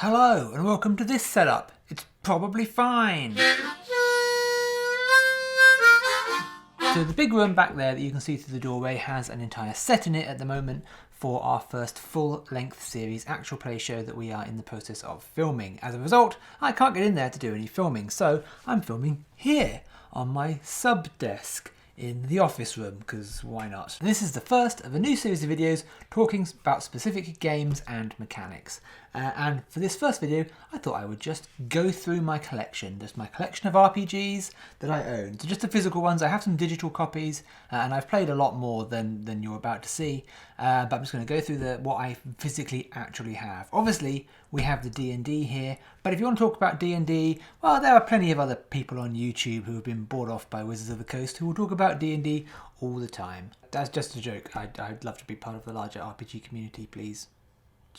Hello and welcome to this setup. It's probably fine. So the big room back there that you can see through the doorway has an entire set in it at the moment for our first full-length series actual play show that we are in the process of filming. As a result, I can't get in there to do any filming, so I'm filming here on my sub desk in the office room, because why not? This is the first of a new series of videos talking about specific games and mechanics. And for this first video, I thought I would just go through my collection, just my collection of RPGs that I own. So just the physical ones. I have some digital copies, and I've played a lot more than you're about to see. But I'm just going to go through what I physically actually have. Obviously, we have the D&D here, but if you want to talk about D&D, well, there are plenty of other people on YouTube who have been bought off by Wizards of the Coast who will talk about D&D all the time. That's just a joke. I'd love to be part of the larger RPG community, please.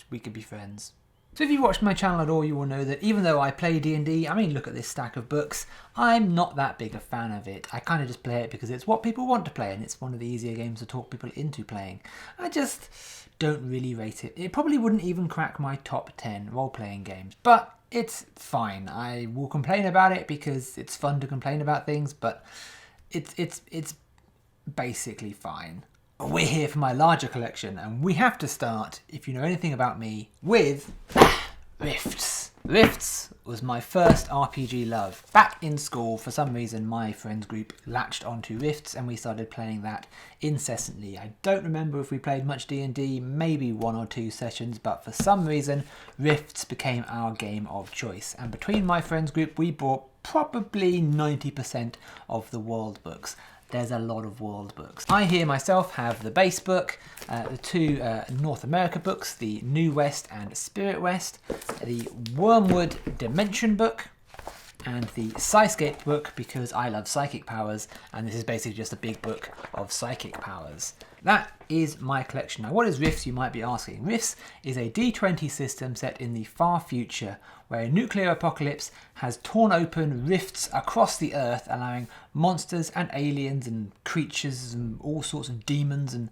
We could be friends. So if you've watched my channel at all, you will know that even though I play D&D, I mean, look at this stack of books, I'm not that big a fan of it. I kind of just play it because it's what people want to play, and it's one of the easier games to talk people into playing. I just don't really rate it. It probably wouldn't even crack my top 10 role-playing games, but it's fine. I will complain about it because it's fun to complain about things, but it's basically fine. We're here for my larger collection, and we have to start, if you know anything about me, with Rifts. Rifts was my first RPG love. Back in school, for some reason, my friends group latched onto Rifts, and we started playing that incessantly. I don't remember if we played much D&D, maybe 1 or 2 sessions, but for some reason, Rifts became our game of choice. And between my friends group, we bought probably 90% of the world books. There's a lot of world books. I here myself have the base book, the 2 North America books, the New West and Spirit West, the Wormwood Dimension book, and the Psyscape book because I love psychic powers, and this is basically just a big book of psychic powers. That is my collection. Now, what is Rifts, you might be asking? Rifts is a D20 system set in the far future where a nuclear apocalypse has torn open rifts across the earth, allowing monsters and aliens and creatures and all sorts of demons and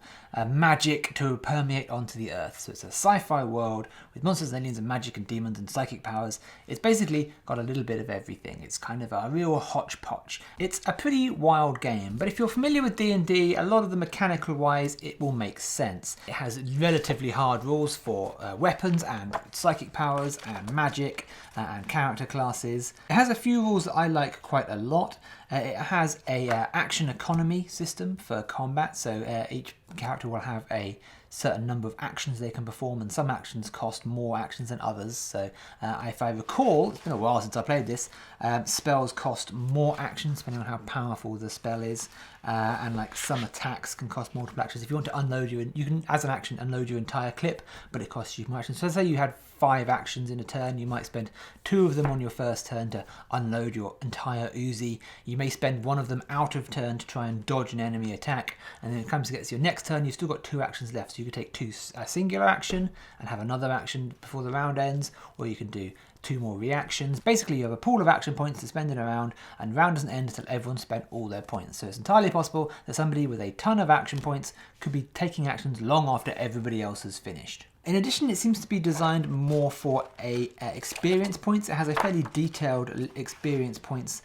magic to permeate onto the earth. So it's a sci-fi world with monsters and aliens and magic and demons and psychic powers. It's basically got a little bit of everything. It's kind of a real hodgepodge. It's a pretty wild game, but if you're familiar with D&D, a lot of the mechanical wise, it will make sense. It has relatively hard rules for weapons and psychic powers and magic and character classes. It has a few rules that I like quite a lot. It has a action economy system for combat, so each character will have a certain number of actions they can perform, and some actions cost more actions than others. So if I recall, it's been a while since I played this, spells cost more actions depending on how powerful the spell is, and like some attacks can cost multiple actions. If you want to unload you can as an action unload your entire clip, but it costs you more actions. So say you had 5 actions in a turn, you might spend 2 of them on your first turn to unload your entire Uzi. You may spend 1 of them out of turn to try and dodge an enemy attack, and then it comes to get to your next turn, you've still got 2 actions left. So you could take a singular action and have another action before the round ends, or you can do 2 more reactions. Basically, you have a pool of action points to spend in a round, and the round doesn't end until everyone's spent all their points. So it's entirely possible that somebody with a ton of action points could be taking actions long after everybody else has finished. In addition, it seems to be designed more for experience points. It has a fairly detailed experience points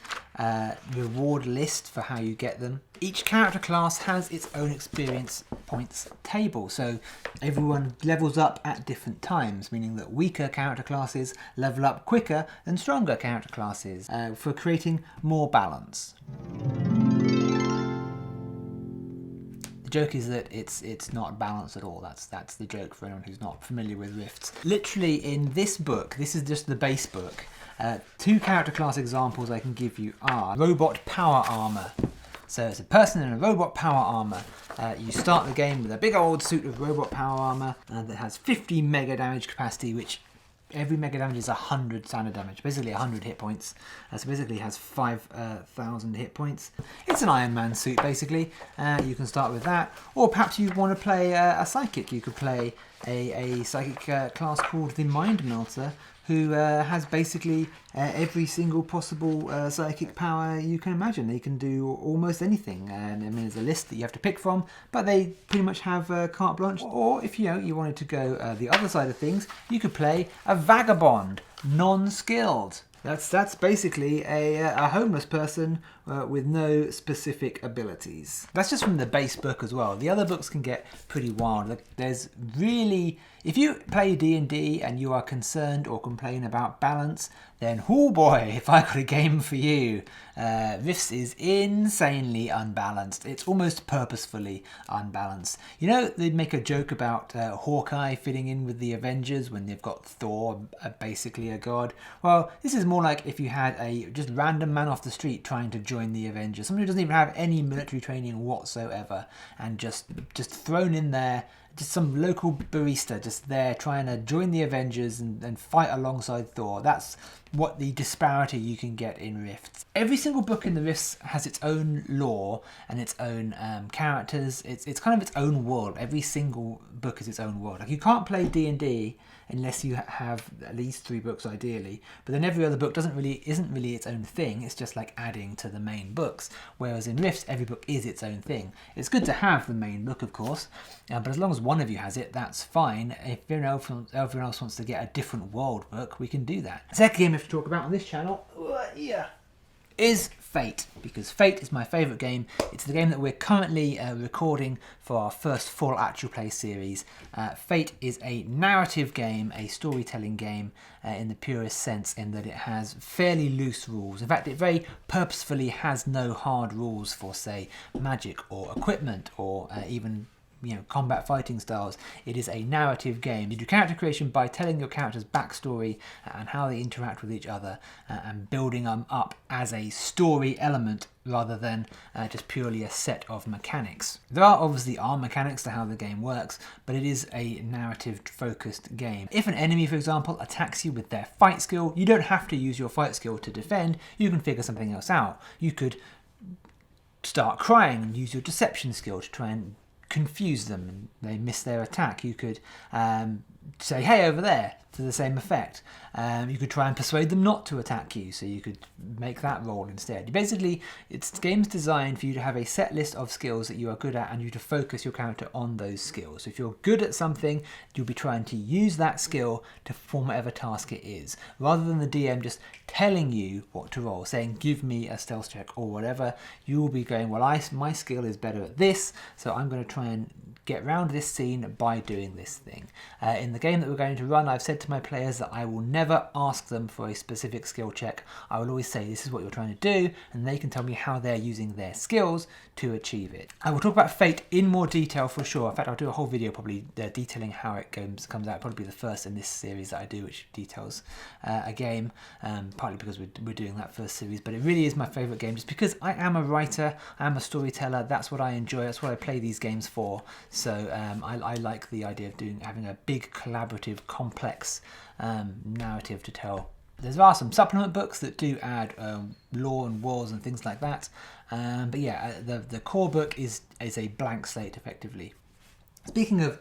reward list for how you get them. Each character class has its own experience points table, so everyone levels up at different times, meaning that weaker character classes level up quicker than stronger character classes for creating more balance. The joke is that it's not balanced at all. That's the joke for anyone who's not familiar with Rifts. Literally in this book, this is just the base book, 2 character class examples I can give you are robot power armor. So it's a person in a robot power armor. You start the game with a big old suit of robot power armor that has 50 mega damage capacity, which every mega damage is 100 standard damage, basically 100 hit points. So basically has 5,000 hit points. It's an Iron Man suit, basically. You can start with that. Or perhaps you want to play a psychic. You could play a psychic class called the Mind Melter, who has basically every single possible psychic power you can imagine. They can do almost anything. I mean, there's a list that you have to pick from, but they pretty much have carte blanche. Or if you wanted to go the other side of things, you could play a vagabond, non-skilled. That's basically a homeless person with no specific abilities. That's just from the base book as well. The other books can get pretty wild. There's really, if you play D&D and you are concerned or complain about balance, then oh boy, if I got a game for you. Rifts is insanely unbalanced. It's almost purposefully unbalanced. You know, they'd make a joke about Hawkeye fitting in with the Avengers when they've got Thor, basically a god. Well, this is more like if you had a just random man off the street trying to join the Avengers, somebody who doesn't even have any military training whatsoever, and just thrown in there. Just some local barista just there trying to join the Avengers and fight alongside Thor. That's what the disparity you can get in Rifts. Every single book in the Rifts has its own lore and its own characters. It's kind of its own world. Every single book is its own world. Like, you can't play D&D unless you have at least 3 books ideally, but then every other book isn't really its own thing. It's just like adding to the main books, whereas in Rifts every book is its own thing. It's good to have the main book, of course, but as long as one of you has it, that's fine. If everyone else wants to get a different world book, we can do that. The second game we have to talk about on this channel is Fate, because Fate is my favourite game. It's the game that we're currently recording for our first full actual play series. Fate is a narrative game, a storytelling game in the purest sense, in that it has fairly loose rules. In fact, it very purposefully has no hard rules for, say, magic or equipment or even combat fighting styles. It is a narrative game. You do character creation by telling your character's backstory and how they interact with each other and building them up as a story element rather than just purely a set of mechanics. There are obviously mechanics to how the game works, but it is a narrative focused game. If an enemy, for example, attacks you with their fight skill, you don't have to use your fight skill to defend. You can figure something else out. You could start crying and use your deception skill to try and confuse them and they miss their attack. You could say, hey, over there, to the same effect. You could try and persuade them not to attack you, so you could make that roll instead. Basically, the game's designed for you to have a set list of skills that you are good at and you to focus your character on those skills. So if you're good at something, you'll be trying to use that skill to perform whatever task it is, rather than the DM just telling you what to roll, saying, give me a stealth check or whatever. You will be going, well, my skill is better at this, so I'm going to try and get around this scene by doing this thing. In the game that we're going to run, I've said to my players that I will never ask them for a specific skill check. I will always say, this is what you're trying to do, and they can tell me how they're using their skills to achieve it. I will talk about Fate in more detail for sure. In fact, I'll do a whole video probably detailing how it comes out. Probably the first in this series that I do, which details a game, partly because we're doing that first series, but it really is my favourite game just because I am a writer, I am a storyteller. That's what I enjoy, that's what I play these games for. So I like the idea of having a big, collaborative, complex narrative to tell. There are some supplement books that do add lore and wars and things like that, but yeah, the core book is a blank slate, effectively. Speaking of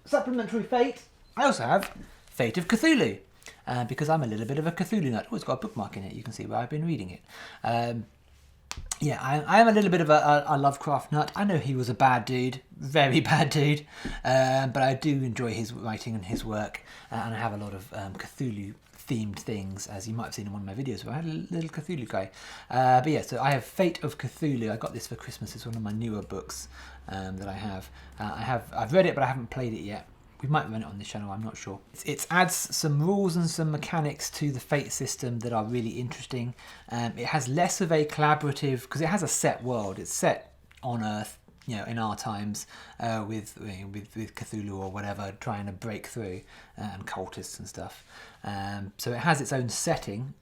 supplementary Fate, I also have Fate of Cthulhu, because I'm a little bit of a Cthulhu nut. Oh, it's got a bookmark in it. You can see where I've been reading it. Yeah, I am a little bit of a Lovecraft nut. I know he was a bad dude, very bad dude, but I do enjoy his writing and his work, and I have a lot of Cthulhu-themed things, as you might have seen in one of my videos where I had a little Cthulhu guy. But yeah, so I have Fate of Cthulhu. I got this for Christmas. It's one of my newer books that I have. I've read it, but I haven't played it yet. We might run it on this channel, I'm not sure. It adds some rules and some mechanics to the Fate system that are really interesting. It has less of a collaborative, because it has a set world. It's set on Earth, in our times, with Cthulhu or whatever, trying to break through, and cultists and stuff. So it has its own setting,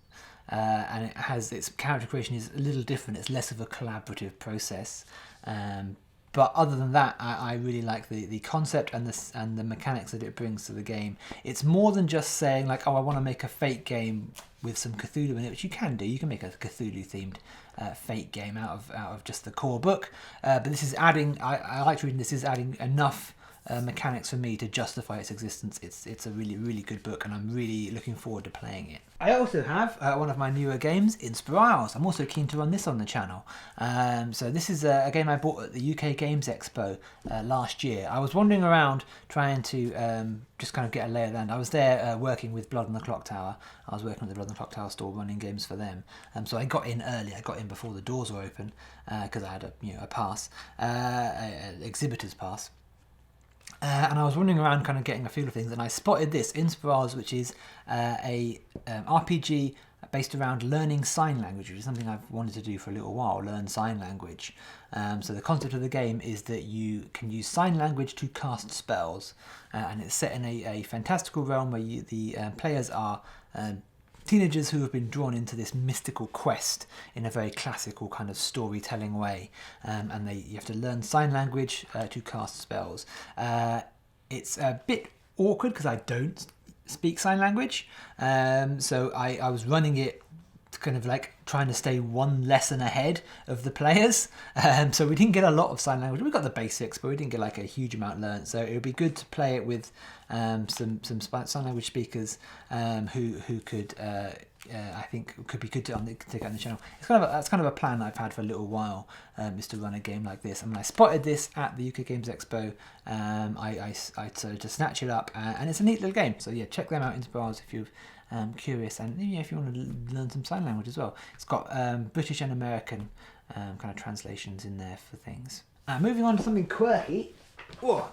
and it has its character creation is a little different. It's less of a collaborative process. But other than that, I really like the concept and the mechanics that it brings to the game. It's more than just saying like, oh, I want to make a Fate game with some Cthulhu in it, which you can do. You can make a Cthulhu-themed Fate game out of just the core book. But this is adding. I liked reading this. Is adding enough mechanics for me to justify its existence. It's a really, really good book, and I'm really looking forward to playing it. I also have one of my newer games, Inspirisles. I'm also keen to run this on the channel. So this is a game I bought at the UK Games Expo last year. I was wandering around trying to just kind of get a lay of the land. I was there working with Blood on the Clock Tower. I was working at the Blood on the Clock Tower store running games for them. So I got in early. I got in before the doors were open because I had a pass, an exhibitor's pass. And I was wandering around kind of getting a feel of things, and I spotted this, Inspirisles, which is a RPG based around learning sign language, which is something I've wanted to do for a little while, learn sign language. So the concept of the game is that you can use sign language to cast spells, and it's set in a fantastical realm where the players are teenagers who have been drawn into this mystical quest in a very classical kind of storytelling way, and you have to learn sign language to cast spells. It's a bit awkward because I don't speak sign language, so I was running it kind of like trying to stay one lesson ahead of the players, so we didn't get a lot of sign language. We got the basics, but we didn't get like a huge amount learned, so it would be good to play it with some sign language speakers who could I think could be good to take out on the channel. That's kind of a plan I've had for a little while, is to run a game like this. And when I spotted this at the UK Games Expo, I started to snatch it up, and it's a neat little game. So yeah, check them out, Inspirisles, if you're curious, and if you want to learn some sign language as well. It's got British and American kind of translations in there for things. Moving on to something quirky. Whoa.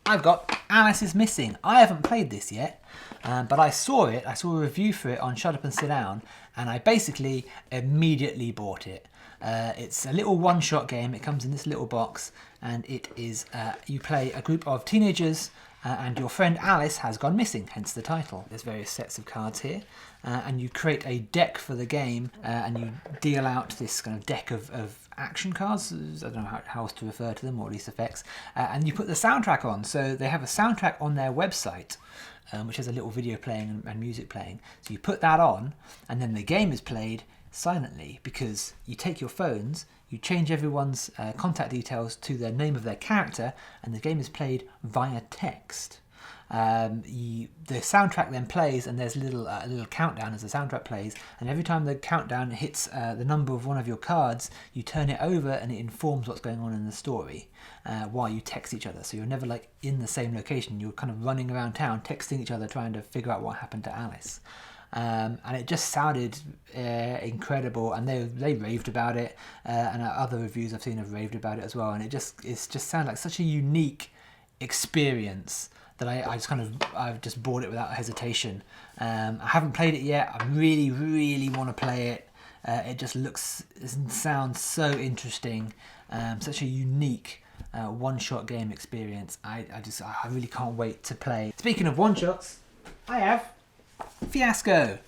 I've got Alice is Missing. I haven't played this yet, but I saw it. I saw a review for it on Shut Up and Sit Down, and I basically immediately bought it. It's a little one-shot game. It comes in this little box, and it is you play a group of teenagers, and your friend Alice has gone missing, hence the title. There's various sets of cards here, and you create a deck for the game, and you deal out this kind of deck of action cards. I don't know how else to refer to them, or at least effects, and you put the soundtrack on. So they have a soundtrack on their website, which has a little video playing and music playing. So you put that on, and then the game is played silently, because you take your phones, you change everyone's contact details to the name of their character, and the game is played via text. The soundtrack then plays, and there's a little countdown as the soundtrack plays, and every time the countdown hits the number of one of your cards, you turn it over and it informs what's going on in the story while you text each other. So you're never like in the same location, you're kind of running around town texting each other, trying to figure out what happened to Alice. And it just sounded incredible, and they raved about it, and other reviews I've seen have raved about it as well, and it just sounded like such a unique experience that I've just bought it without hesitation. I haven't played it yet. I really, really want to play it. It just sounds so interesting, such a unique one-shot game experience. I really can't wait to play. Speaking of one-shots, I have Fiasco.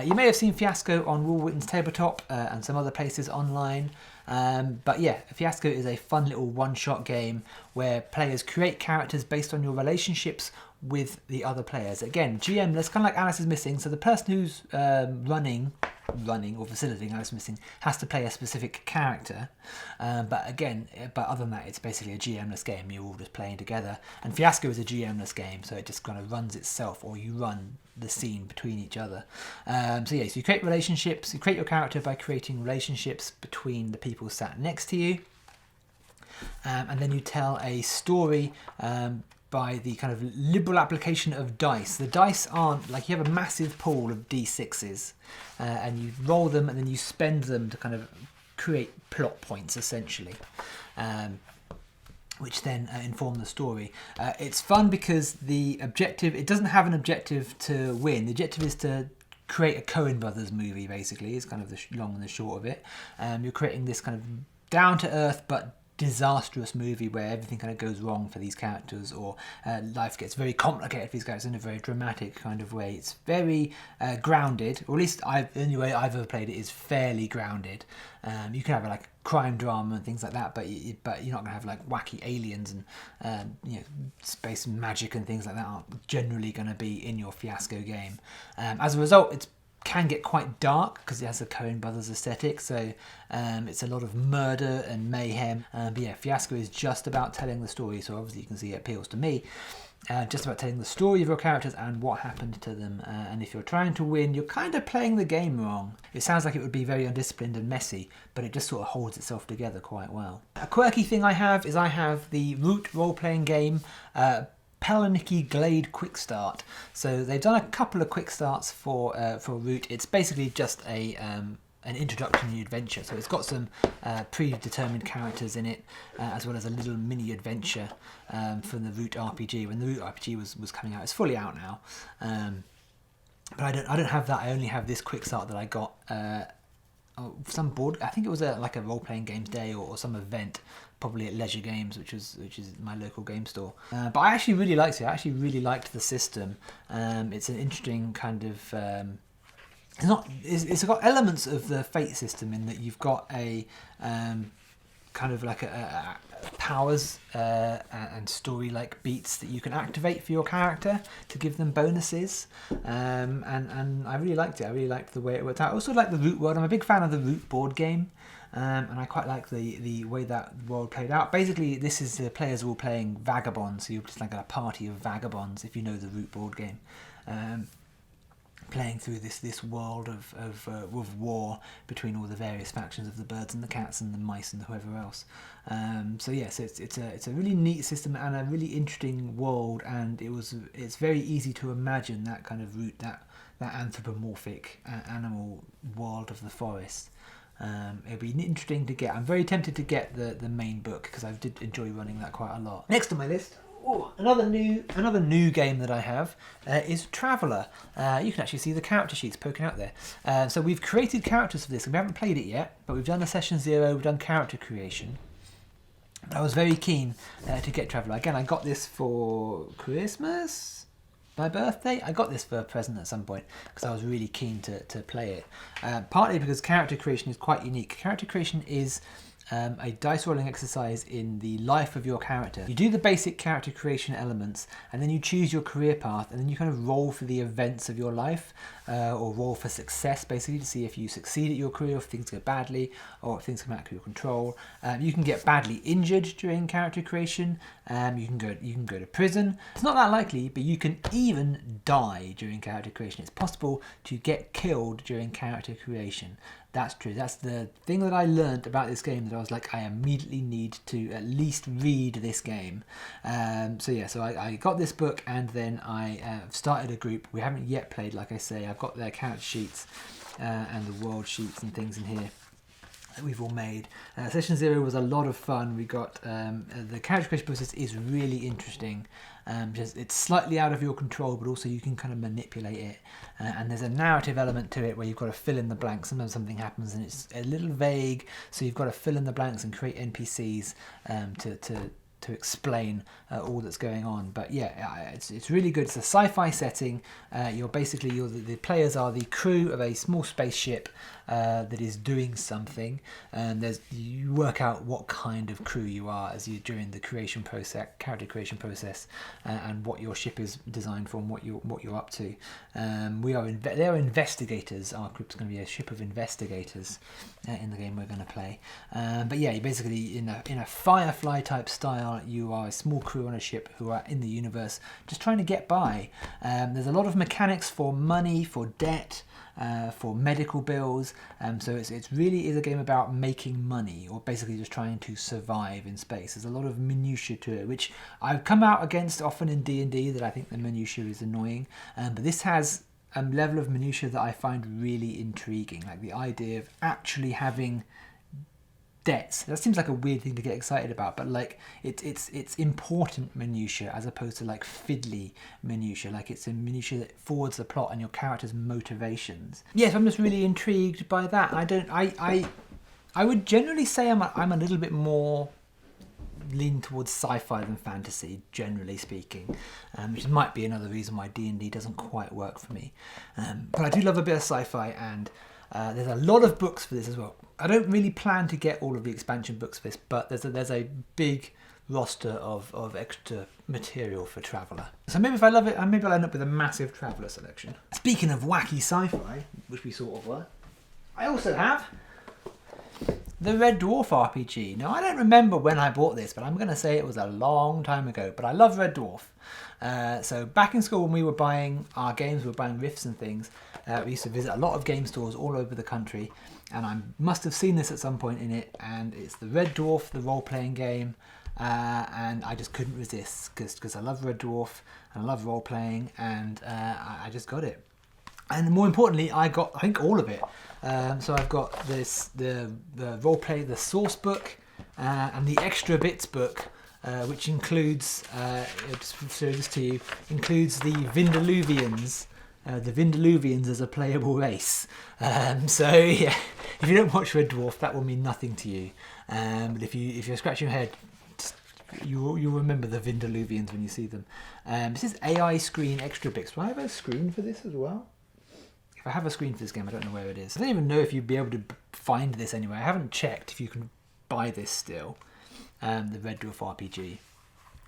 You may have seen Fiasco on Will Witten's Tabletop and some other places online. But yeah, Fiasco is a fun little one-shot game where players create characters based on your relationships with the other players. Again, GM-less, kind of like Alice is Missing. So the person who's running or facilitating Alice is Missing has to play a specific character. But other than that, it's basically a GM-less game. You're all just playing together. And Fiasco is a GM-less game, so it just kind of runs itself, or you run the scene between each other. So you create relationships. You create your character by creating relationships between the people sat next to you. And then you tell a story by the kind of liberal application of dice. The dice aren't like, you have a massive pool of D6s, and you roll them and then you spend them to kind of create plot points, essentially, which then inform the story. It's fun because the objective, it doesn't have an objective to win. The objective is to create a Coen Brothers movie, basically, is kind of the long and the short of it. You're creating this kind of down-to-earth but disastrous movie where everything kind of goes wrong for these characters, or life gets very complicated for these characters in a very dramatic kind of way. It's very grounded, or at least the only way I've ever played it is fairly grounded. You can have like crime drama and things like that, but you're not going to have like wacky aliens and space magic and things like that aren't generally going to be in your Fiasco game. As a result, it's can get quite dark because it has a Coen Brothers aesthetic, so it's a lot of murder and mayhem. But yeah, Fiasco is just about telling the story, so obviously you can see it appeals to me. Just about telling the story of your characters and what happened to them. And if you're trying to win, you're kind of playing the game wrong. It sounds like it would be very undisciplined and messy, but it just sort of holds itself together quite well. A quirky thing I have is I have the Root role-playing game, Pellenicky Glade Quickstart. So they've done a couple of quick starts for Root. It's basically just an introductory adventure. So it's got some predetermined characters in it, as well as a little mini adventure from the Root RPG. When the Root RPG was coming out, it's fully out now. But I don't have that. I only have this quick start that I got some board. I think it was like a role playing games day or some event, probably at Leisure Games, which is my local game store. But I actually really liked it. I actually really liked the system. It's an interesting kind of. It's got elements of the Fate system in that you've got a kind of like a powers and story-like beats that you can activate for your character to give them bonuses, and I really liked it. I really liked the way it worked out. I also like the Root world. I'm a big fan of the Root board game, and I quite like the way that world played out. Basically, this is the players all playing vagabonds, so you're just like a party of vagabonds if you know the Root board game. Playing through this world of war between all the various factions of the birds and the cats and the mice and whoever else. So yes, it's a really neat system and a really interesting world, and it's very easy to imagine that kind of Root, that anthropomorphic animal world of the forest. It'll be interesting to get. I'm very tempted to get the main book because I did enjoy running that quite a lot. Next on my list. Another new game that I have is Traveller. You can actually see the character sheets poking out there. So we've created characters for this. We haven't played it yet, but we've done a session 0. We've done character creation. I was very keen to get Traveller. Again, I got this for Christmas, my birthday. I got this for a present at some point because I was really keen to play it. Partly because character creation is quite unique. Character creation is a dice rolling exercise in the life of your character. You do the basic character creation elements, and then you choose your career path, and then you kind of roll for the events of your life, or roll for success, basically, to see if you succeed at your career, if things go badly, or if things come out of your control. You can get badly injured during character creation. You can go to prison. It's not that likely, but you can even die during character creation. It's possible to get killed during character creation. That's true. That's the thing that I learned about this game, that I was like, I immediately need to at least read this game. So I got this book, and then I started a group. We haven't yet played, like I say. I've got their character sheets and the world sheets and things in here that we've all made. Session 0 was a lot of fun. We got the character creation process is really interesting. It's slightly out of your control, but also you can kind of manipulate it. And there's a narrative element to it where you've got to fill in the blanks. Sometimes something happens and it's a little vague, so you've got to fill in the blanks and create NPCs to explain all that's going on. But yeah, it's really good. It's a sci-fi setting. The players are the crew of a small spaceship that is doing something, and you work out what kind of crew you are as you during the creation process, character creation process, and what your ship is designed for and what you're up to. They are investigators. Our group's going to be a ship of investigators in the game we're going to play. But yeah, you basically in a Firefly type style, you are a small crew on a ship who are in the universe just trying to get by. There's a lot of mechanics for money, for debt, for medical bills, so it really is a game about making money, or basically just trying to survive in space. There's a lot of minutiae to it, which I've come out against often in D&D, that I think the minutiae is annoying, but this has a level of minutiae that I find really intriguing, like the idea of actually having debts. That seems like a weird thing to get excited about, but like it's important minutiae as opposed to like fiddly minutiae. Like it's a minutiae that forwards the plot and your character's motivations. Yes, I'm just really intrigued by that. I would generally say I'm a little bit more lean towards sci-fi than fantasy, generally speaking, which might be another reason why D&D doesn't quite work for me. But I do love a bit of sci-fi, and there's a lot of books for this as well. I don't really plan to get all of the expansion books for this, but there's a big roster of extra material for Traveller. So maybe if I love it, maybe I'll end up with a massive Traveller selection. Speaking of wacky sci-fi, which we sort of were, I also have the Red Dwarf RPG. Now, I don't remember when I bought this, but I'm going to say it was a long time ago. But I love Red Dwarf. So back in school when we were buying our games, we were buying Rifts and things, we used to visit a lot of game stores all over the country. And I must have seen this at some point in it. And it's the Red Dwarf, the role-playing game. And I just couldn't resist because I love Red Dwarf and I love role-playing. And I just got it. And more importantly, I got, I think, all of it. So I've got the roleplay, the source book, and the extra bits book, which includes, just to show this to you, includes the Vindiluvians. The Vindiluvians as a playable race. So yeah, if you don't watch Red Dwarf, that will mean nothing to you. But if you're scratching your head, you'll remember the Vindiluvians when you see them. This is AI screen extra bits. Do I have a screen for this as well? If I have a screen for this game, I don't know where it is. I don't even know if you'd be able to find this anywhere. I haven't checked if you can buy this still. The Red Dwarf RPG.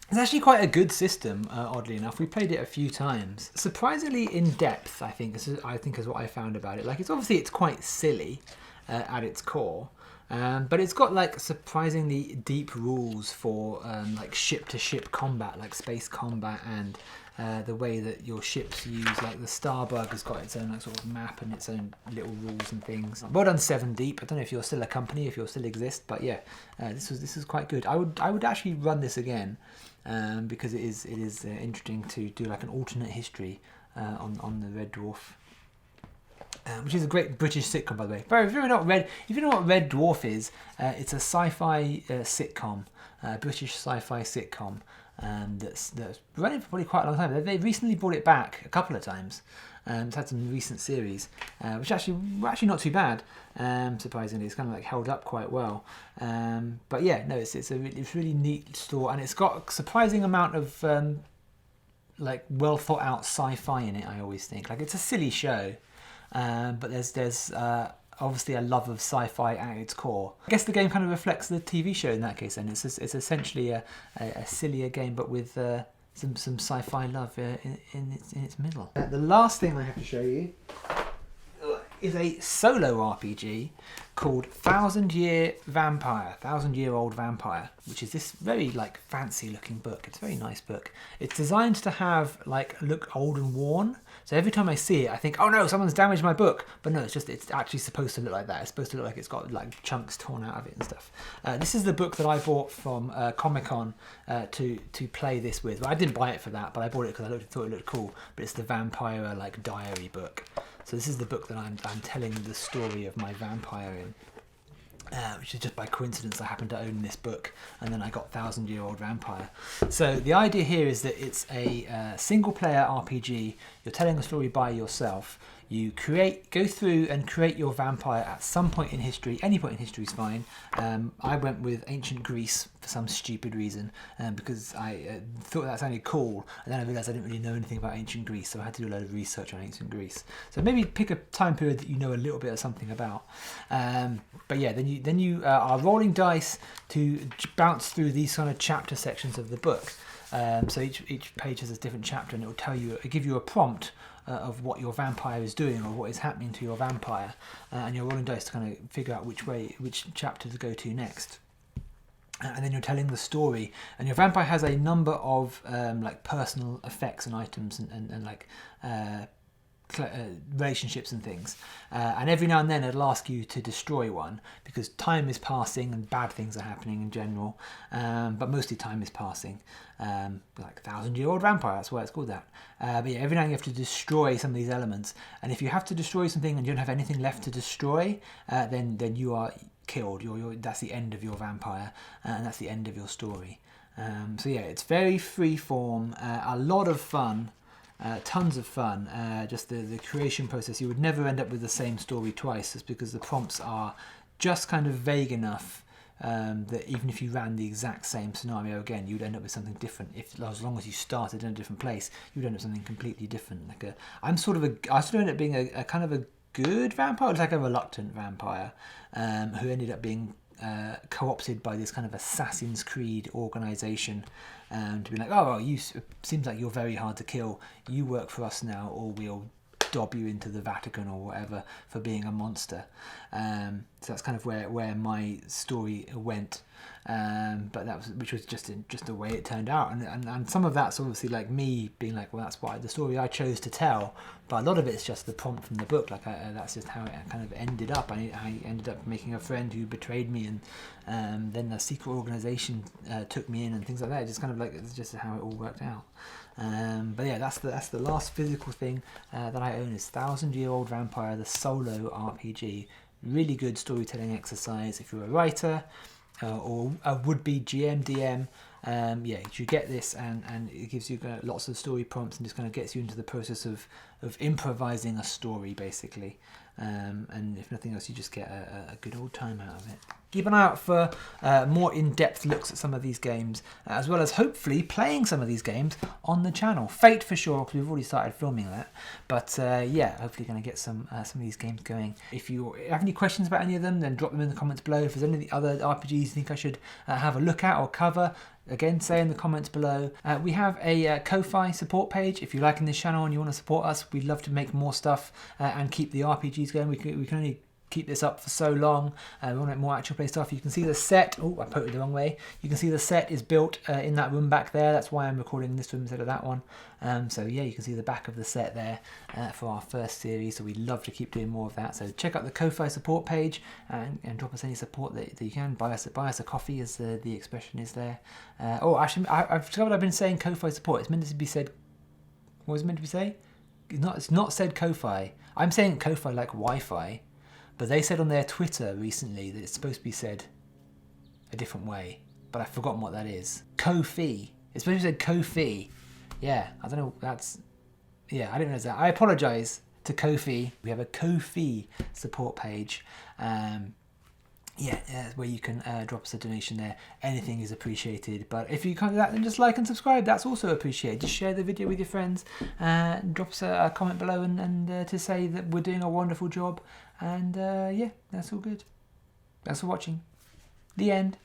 It's actually quite a good system, oddly enough. We played it a few times. Surprisingly in depth, I think is what I found about it. Like, it's quite silly at its core. But it's got like surprisingly deep rules for like ship-to-ship combat, like space combat, and the way that your ships use, like the Starbug has got its own like sort of map and its own little rules and things. Well done, 7 Deep. I don't know if you're still a company, if you still exist, but yeah, this was quite good. I would actually run this again because it is interesting to do like an alternate history on the Red Dwarf. Which is a great British sitcom, by the way. But if you know what Red Dwarf is, it's a sci-fi sitcom, British sci-fi sitcom, that's running for probably quite a long time. They recently brought it back a couple of times. It's had some recent series, which actually not too bad. Surprisingly, it's kind of like held up quite well. But yeah, no, it's really neat store, and it's got a surprising amount of like well thought out sci-fi in it. I always think like it's a silly show. But there's obviously a love of sci-fi at its core. I guess the game kind of reflects the TV show in that case, and it's essentially a sillier game, but with some sci-fi love in its middle. The last thing I have to show you is a solo RPG called 1000-Year Vampire, 1000-Year-Old Vampire, which is this very like fancy looking book. It's a very nice book. It's designed to have like look old and worn. So every time I see it, I think, oh no, someone's damaged my book. But no, it's actually supposed to look like that. It's supposed to look like it's got like chunks torn out of it and stuff. This is the book that I bought from Comic-Con to play this with. Well, I didn't buy it for that, but I bought it because I thought it looked cool. But it's the vampire like diary book. So this is the book that I'm telling the story of my vampire in. Which is just by coincidence I happened to own this book, and then I got 1000-Year-Old Vampire. So the idea here is that it's a single-player RPG. You're telling a story by yourself. You go through and create your vampire at some point in history. Any point in history is fine. I went with ancient Greece for some stupid reason because I thought that sounded cool, and then I realised I didn't really know anything about ancient Greece, so I had to do a load of research on ancient Greece. So maybe pick a time period that you know a little bit of something about. But yeah, then you are rolling dice to bounce through these kind of chapter sections of the book. So each page has a different chapter, and it will give you a prompt of what your vampire is doing or what is happening to your vampire, and you're rolling dice to kind of figure out which chapter to go to next. And then you're telling the story, and your vampire has a number of like personal effects and items and like relationships and things, and every now and then it'll ask you to destroy one because time is passing and bad things are happening in general, but mostly time is passing, like 1000-Year-Old Vampire, that's why it's called that. But yeah, every now and then you have to destroy some of these elements, and if you have to destroy something and you don't have anything left to destroy, then you are killed. That's the end of your vampire, and that's the end of your story. So yeah, it's very free form, a lot of fun. Tons of fun. Just the creation process, you would never end up with the same story twice, just because the prompts are just kind of vague enough that even if you ran the exact same scenario again, you'd end up with something different. As long as you started in a different place, you'd end up with something completely different. I sort of end up being a kind of a good vampire. It's like a reluctant vampire who ended up being co-opted by this kind of Assassin's Creed organization to be like, oh, well, seems like you're very hard to kill. You work for us now, or we'll dob you into the Vatican or whatever for being a monster. So that's kind of where my story went. But which was just the way it turned out, and some of that's obviously like me being like, well, that's the story I chose to tell. But a lot of it's just the prompt from the book. Like that's just how it kind of ended up. I ended up making a friend who betrayed me, and then the secret organization took me in and things like that. Just kind of like it's just how it all worked out. But yeah, that's the last physical thing that I own is 1000-Year-Old Vampire, the solo RPG. Really good storytelling exercise if you're a writer or a would-be GM, DM. Yeah, you get this, and it gives you lots of story prompts and just kind of gets you into the process of improvising a story, basically. And if nothing else, you just get a good old time out of it. Keep an eye out for more in-depth looks at some of these games, as well as hopefully playing some of these games on the channel. Fate for sure, because we've already started filming that. But yeah, hopefully going to get some of these games going. If you have any questions about any of them, then drop them in the comments below. If there's any of the other RPGs you think I should have a look at or cover, again, say in the comments below. We have a Ko-Fi support page. If you're liking this channel and you want to support us, we'd love to make more stuff and keep the RPGs going. We can only keep this up for so long. We want to make more actual play stuff. You can see the set. Oh, I put it the wrong way. You can see the set is built in that room back there. That's why I'm recording in this room instead of that one. So yeah, you can see the back of the set there for our first series. So we'd love to keep doing more of that. So check out the Ko-Fi support page and drop us any support that you can. Buy us a coffee, as the expression is there. Oh, actually, I've discovered I've been saying Ko-Fi support. It's meant to be said. What was it meant to be say? It's not said Ko-Fi. I'm saying Ko-Fi like Wi-Fi. But they said on their Twitter recently that it's supposed to be said a different way. But I've forgotten what that is. Ko-Fi. It's supposed to be said Ko-Fi. Yeah, I don't know. Yeah, I didn't realize that. I apologise to Ko-Fi. We have a Ko-Fi support page. Yeah, where you can drop us a donation there. Anything is appreciated. But if you can't do that, then just like and subscribe. That's also appreciated. Just share the video with your friends. Drop us a comment below and to say that we're doing a wonderful job. And yeah, that's all good. Thanks for watching. The end.